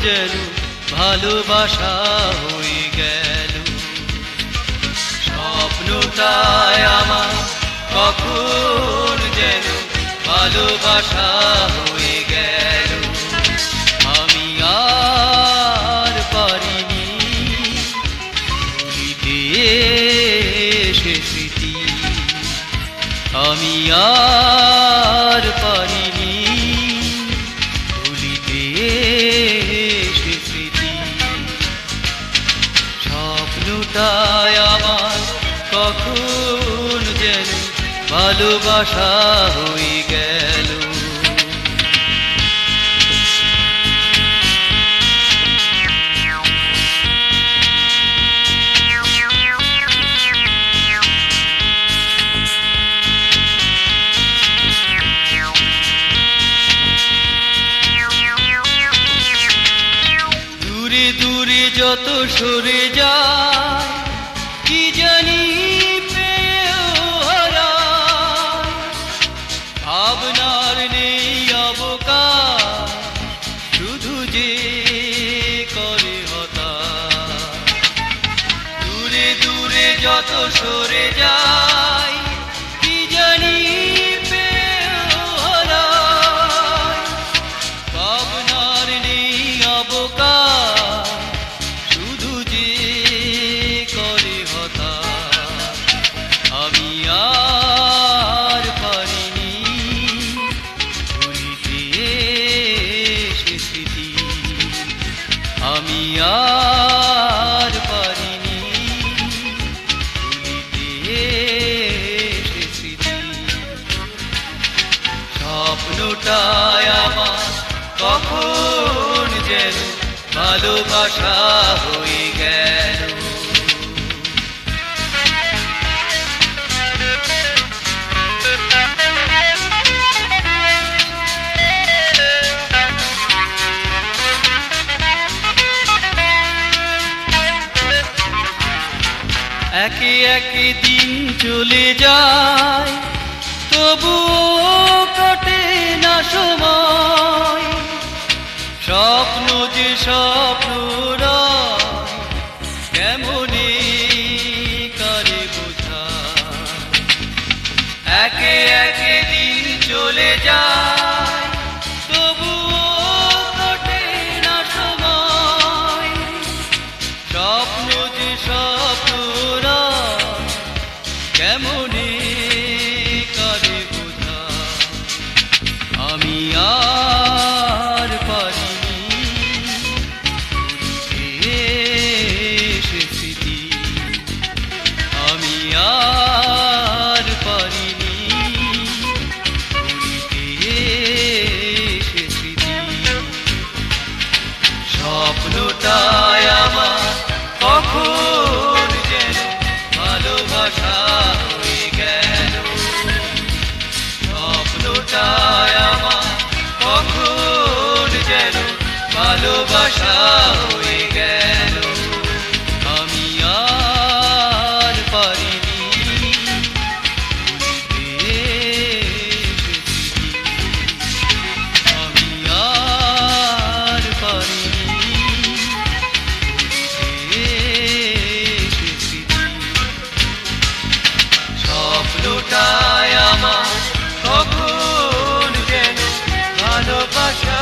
যেন ভালোবাসা হয়ে গেল। স্বপ্নটায় আমার কখন যেন ভালোবাসা হয়ে গেল। আমি আর পারিনি ভুলিতে সে স্মৃতি, আমি আর পারিনি ভুলিতে সে স্মৃতি। স্বপ্নটায় আমার কখন যেন ভালোবাসা হয়ে গেল। দূরে দূরে যত সরে যায় কি জানি পেয়েও হারায়, ভাবনার নেই অবকাশ শুধু যে করে হতাশ। দূরে দূরে যত সরে যায় কি জানি পেয়েও হারায়, ভাবনার নেই অবকাশ শুধু যে করে হতাশ। আমি আর পারিনি ভুলিতে সে স্মৃতি, আমি আর পারিনি ভুলিতে সে স্মৃতি। স্বপ্নটায় আমার কখন যেন ভালোবাসা হয়ে গেল। একে একে দিন চলে যায় তবুও কাটে না সময়, স্বপ্ন যে স্বপ্ন রয় কেমনে কারে বোঝা। একে একে দিন চলে যায় তবুও কাটে না সময়, স্বপ্ন যে স্বপ্ন রয় কেমনে কারে বোঝা। আমি আর পারিনি ভুলিতে সে স্মৃতি, আমি আর পারিনি ভুলিতে সে স্মৃতি। স্বপ্নটায় আমার কখন যেন ভালোবাসা হয়ে গেল। স্বপ্নটায় আমার কখন যেন ভালোবাসা হয়ে গেল। আমি আর পারিনি ভুলিতে সে স্মৃতি, আমি আর পারিনি ভুলিতে সে স্মৃতি। স্বপ্নটায় আমার কখন যেন ভালোবাসা